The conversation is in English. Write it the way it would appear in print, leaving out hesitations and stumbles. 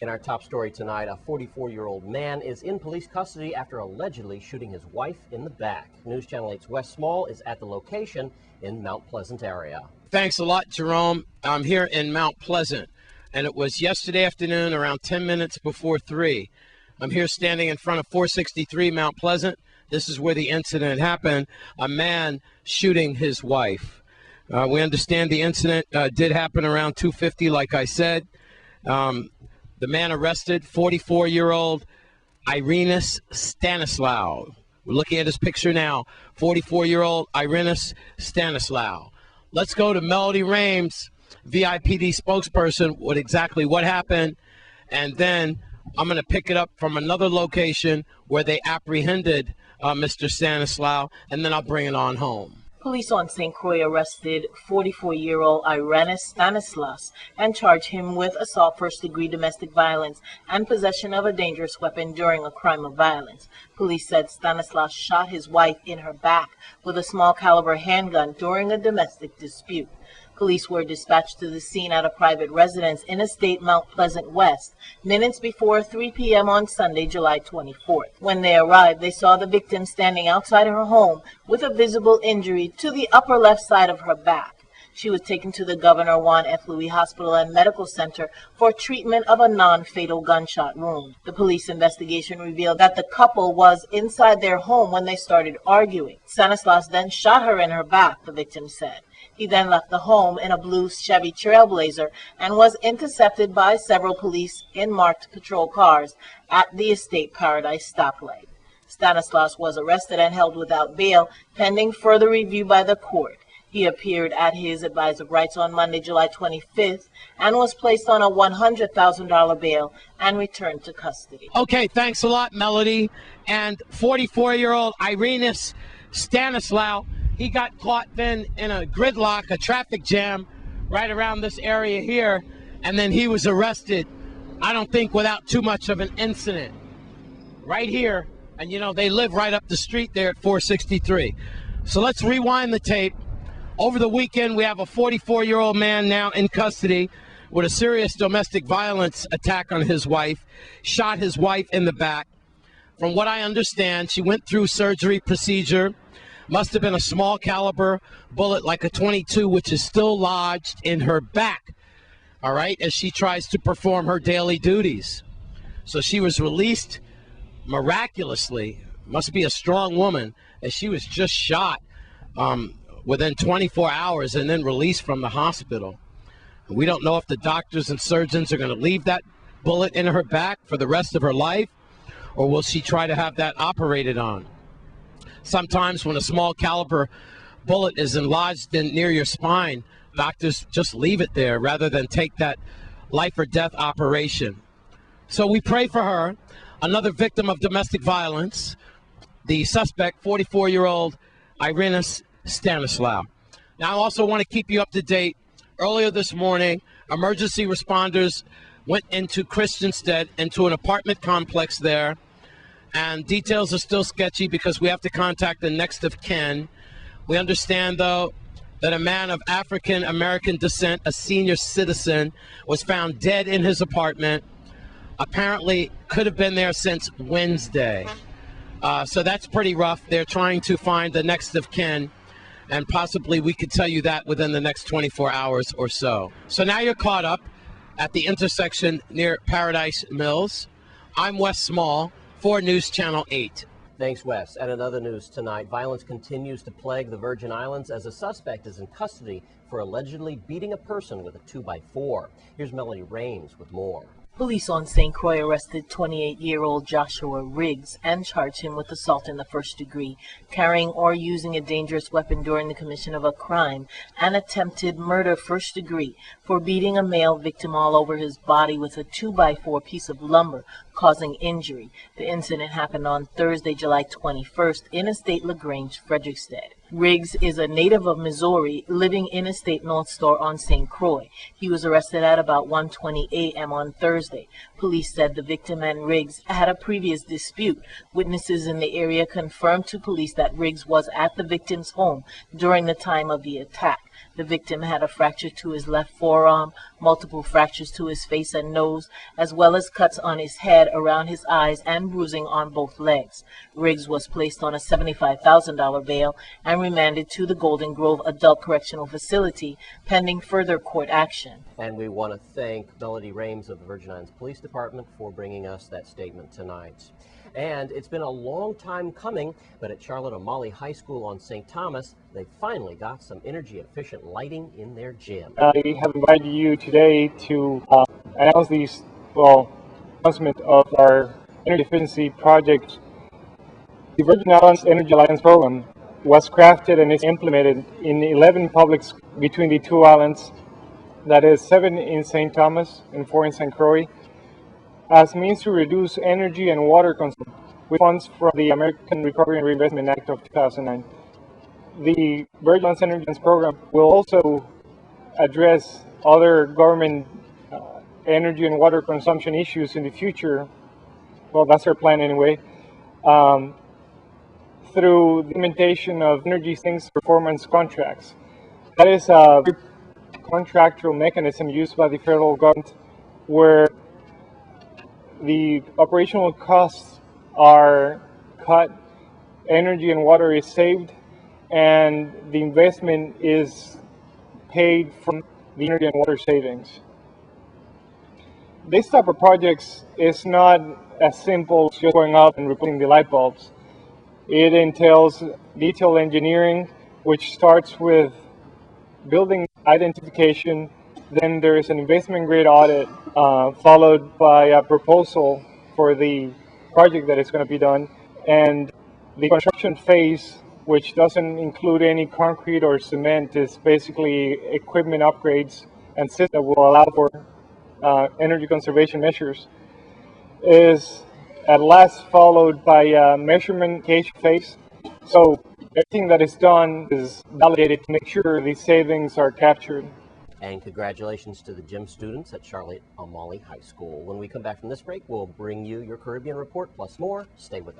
In our top story tonight, a 44-year-old man is in police custody after allegedly shooting his wife in the back. News Channel 8's Wes Small is at the location in Mount Pleasant area. Thanks a lot, Jerome. I'm here in Mount Pleasant, and it was yesterday afternoon around 10 minutes before 3. I'm here standing in front of 463 Mount Pleasant. This is where the incident happened, a man shooting his wife. We understand the incident did happen around 2:50, like I said. The man arrested, 44-year-old Irenus Stanislaw. We're looking at his picture now, 44-year-old Irenus Stanislaw. Let's go to Melody Rames, VIPD spokesperson, with exactly what happened, and then I'm going to pick it up from another location where they apprehended Mr. Stanislaw, and then I'll bring it on home. Police on St. Croix arrested 44-year-old Irenus Stanislaus and charged him with assault, first-degree domestic violence, and possession of a dangerous weapon during a crime of violence. Police said Stanislaus shot his wife in her back with a small-caliber handgun during a domestic dispute. Police were dispatched to the scene at a private residence in Estate Mount Pleasant West, minutes before 3 p.m. on Sunday, July 24th. When they arrived, they saw the victim standing outside her home with a visible injury to the upper left side of her back. She was taken to the Governor Juan F. Louis Hospital and Medical Center for treatment of a non-fatal gunshot wound. The police investigation revealed that the couple was inside their home when they started arguing. Stanislaus then shot her in her back, the victim said. He then left the home in a blue Chevy Trailblazer and was intercepted by several police in marked patrol cars at the Estate Paradise stoplight. Stanislaus was arrested and held without bail, pending further review by the court. He appeared at his advisor of rights on Monday, July 25th, and was placed on a $100,000 bail and returned to custody. Okay, thanks a lot, Melody. And 44-year-old Irenus Stanislaw, he got caught then in a gridlock, a traffic jam right around this area here, and then he was arrested, I don't think without too much of an incident, right here. And, you know, they live right up the street there at 463. So let's rewind the tape. Over the weekend, we have a 44-year-old man now in custody with a serious domestic violence attack on his wife, shot his wife in the back. From what I understand, she went through surgery procedure. Must have been a small caliber bullet like a .22, which is still lodged in her back, all right, as she tries to perform her daily duties. So she was released miraculously, must be a strong woman, as she was just shot within 24 hours and then released from the hospital. We don't know if the doctors and surgeons are going to leave that bullet in her back for the rest of her life, or will she try to have that operated on? Sometimes when a small caliber bullet is lodged near your spine, doctors just leave it there rather than take that life or death operation. So we pray for her, another victim of domestic violence, the suspect, 44-year-old Irenus Stanislaw. Now, I also want to keep you up to date. Earlier this morning, emergency responders went into Christiansted, into an apartment complex there, and details are still sketchy because we have to contact the next of kin. We understand, though, that a man of African-American descent, a senior citizen, was found dead in his apartment. Apparently could have been there since Wednesday. So that's pretty rough. They're trying to find the next of kin, and possibly we could tell you that within the next 24 hours or so. So now you're caught up at the intersection near Paradise Mills. I'm Wes Small for News Channel 8. Thanks, Wes. And in other news tonight, violence continues to plague the Virgin Islands as a suspect is in custody for allegedly beating a person with a 2x4. Here's Melody Rames with more. Police on St. Croix arrested 28-year-old Joshua Riggs and charged him with assault in the first degree, carrying or using a dangerous weapon during the commission of a crime, and attempted murder first degree for beating a male victim all over his body with a 2x4 piece of lumber, causing injury. The incident happened on Thursday, July 21st in Estate LaGrange, Frederickstead. Riggs is a native of Missouri, living in Estate North Store on St. Croix. He was arrested at about 1:20 a.m. on Thursday. Police said the victim and Riggs had a previous dispute. Witnesses in the area confirmed to police that Riggs was at the victim's home during the time of the attack. The victim had a fracture to his left forearm, multiple fractures to his face and nose, as well as cuts on his head, around his eyes, and bruising on both legs. Riggs was placed on a $75,000 bail and remanded to the Golden Grove Adult Correctional Facility pending further court action. And we want to thank Melody Rames of the Virgin Islands Police Department for bringing us that statement tonight. And it's been a long time coming, but at Charlotte O'Malley High School on St. Thomas, they finally got some energy-efficient lighting in their gym. I have invited you today to announce announcement of our energy efficiency project. The Virgin Islands Energy Alliance program was crafted and is implemented in 11 publics between the two islands, that is 7 in St. Thomas and 4 in St. Croix, as means to reduce energy and water consumption with funds from the American Recovery and Reinvestment Act of 2009. The Virgin Islands Energy Alliance program will also address other government energy and water consumption issues in the future. Well, that's our plan anyway. Through the implementation of energy savings performance contracts. That is a contractual mechanism used by the federal government where the operational costs are cut, energy and water is saved, and the investment is paid from the energy and water savings. This type of projects is not as simple as just going up and replacing the light bulbs. It entails detailed engineering, which starts with building identification. Then there is an investment grade audit, followed by a proposal for the project that is going to be done. And the construction phase, which doesn't include any concrete or cement, is basically equipment upgrades and systems that will allow for energy conservation measures, is at last followed by a measurement gauge phase. So everything that is done is validated to make sure these savings are captured. And congratulations to the gym students at Charlotte O'Malley High School. When we come back from this break, we'll bring you your Caribbean Report plus more. Stay with us.